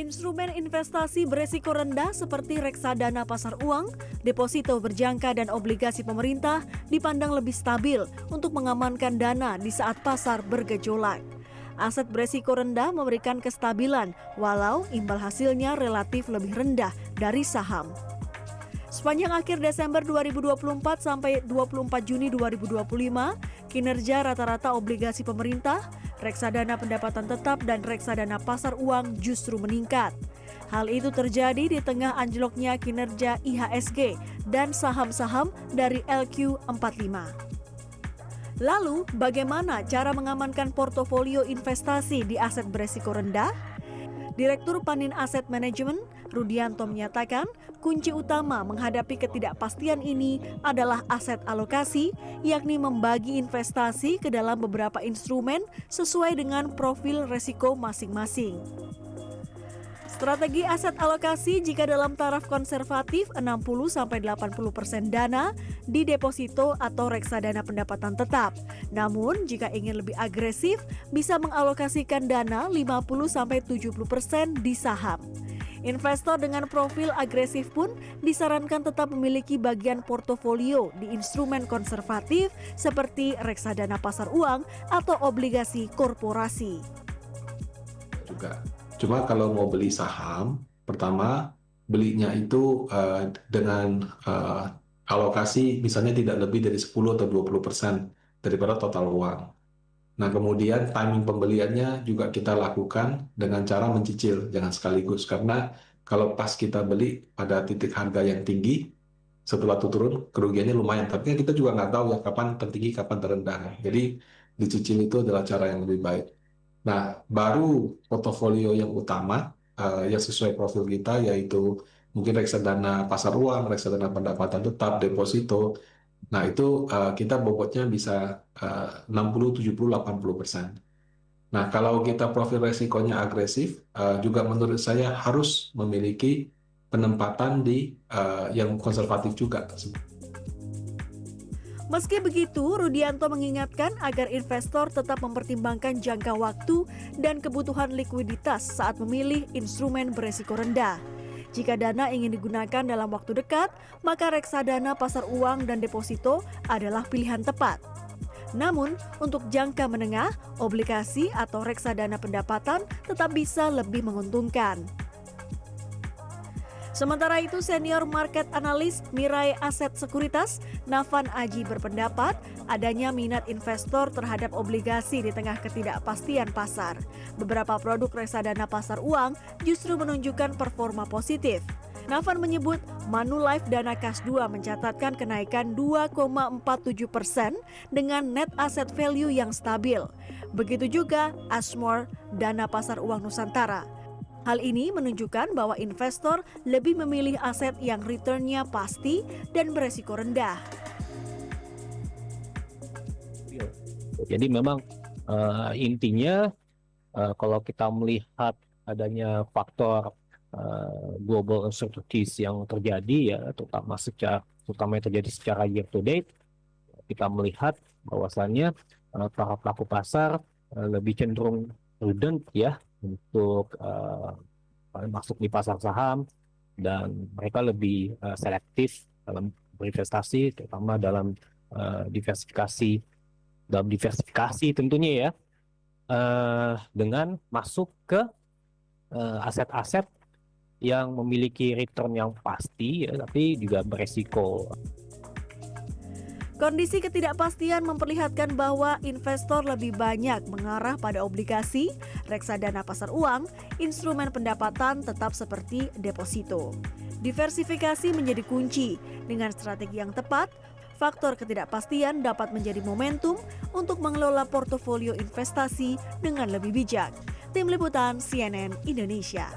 Instrumen investasi beresiko rendah seperti reksadana pasar uang, deposito berjangka dan obligasi pemerintah dipandang lebih stabil untuk mengamankan dana di saat pasar bergejolak. Aset beresiko rendah memberikan kestabilan walau imbal hasilnya relatif lebih rendah dari saham. Sepanjang akhir Desember 2024 sampai 24 Juni 2025, kinerja rata-rata obligasi pemerintah, reksadana pendapatan tetap dan reksadana pasar uang justru meningkat. Hal itu terjadi di tengah anjloknya kinerja IHSG dan saham-saham dari LQ45. Lalu, bagaimana cara mengamankan portofolio investasi di aset beresiko rendah? Direktur Panin Asset Management, Rudianto menyatakan, kunci utama menghadapi ketidakpastian ini adalah aset alokasi, yakni membagi investasi ke dalam beberapa instrumen sesuai dengan profil resiko masing-masing. Strategi aset alokasi jika dalam taraf konservatif 60-80% dana di deposito atau reksadana pendapatan tetap. Namun jika ingin lebih agresif bisa mengalokasikan dana 50-70% di saham. Investor dengan profil agresif pun disarankan tetap memiliki bagian portofolio di instrumen konservatif seperti reksadana pasar uang atau obligasi korporasi. Cuma kalau mau beli saham, pertama belinya itu dengan alokasi misalnya tidak lebih dari 10 atau 20% daripada total uang. Nah, kemudian timing pembeliannya juga kita lakukan dengan cara mencicil, jangan sekaligus. Karena kalau pas kita beli pada titik harga yang tinggi, setelah itu turun, kerugiannya lumayan. Tapi kita juga nggak tahu ya kapan tertinggi, kapan terendah. Jadi dicicil itu adalah cara yang lebih baik. Nah, baru portofolio yang utama yang sesuai profil kita yaitu mungkin reksadana pasar uang, reksadana pendapatan tetap, deposito. Nah, itu kita bobotnya bisa 60, 70, 80%. Nah, kalau kita profil resikonya agresif, juga menurut saya harus memiliki penempatan di yang konservatif juga. Meski begitu, Rudianto mengingatkan agar investor tetap mempertimbangkan jangka waktu dan kebutuhan likuiditas saat memilih instrumen beresiko rendah. Jika dana ingin digunakan dalam waktu dekat, maka reksadana pasar uang dan deposito adalah pilihan tepat. Namun, untuk jangka menengah, obligasi atau reksadana pendapatan tetap bisa lebih menguntungkan. Sementara itu, senior market analis Mirai Aset Sekuritas, Nafan Aji berpendapat adanya minat investor terhadap obligasi di tengah ketidakpastian pasar. Beberapa produk reksadana pasar uang justru menunjukkan performa positif. Nafan menyebut Manulife Dana Kas 2 mencatatkan kenaikan 2,47% dengan net asset value yang stabil. Begitu juga Ashmore Dana Pasar Uang Nusantara. Hal ini menunjukkan bahwa investor lebih memilih aset yang return-nya pasti dan beresiko rendah. Jadi memang intinya kalau kita melihat adanya faktor global uncertainties yang terjadi ya, terutama yang terjadi secara year to date, kita melihat bahwasannya para pelaku pasar lebih cenderung prudent ya untuk masuk di pasar saham, dan mereka lebih selektif dalam berinvestasi, terutama dalam diversifikasi tentunya ya, dengan masuk ke aset-aset yang memiliki return yang pasti ya, tapi juga beresiko. Kondisi ketidakpastian memperlihatkan bahwa investor lebih banyak mengarah pada obligasi, reksadana pasar uang, instrumen pendapatan tetap seperti deposito. Diversifikasi menjadi kunci. Dengan strategi yang tepat, faktor ketidakpastian dapat menjadi momentum untuk mengelola portofolio investasi dengan lebih bijak. Tim Liputan CNN Indonesia.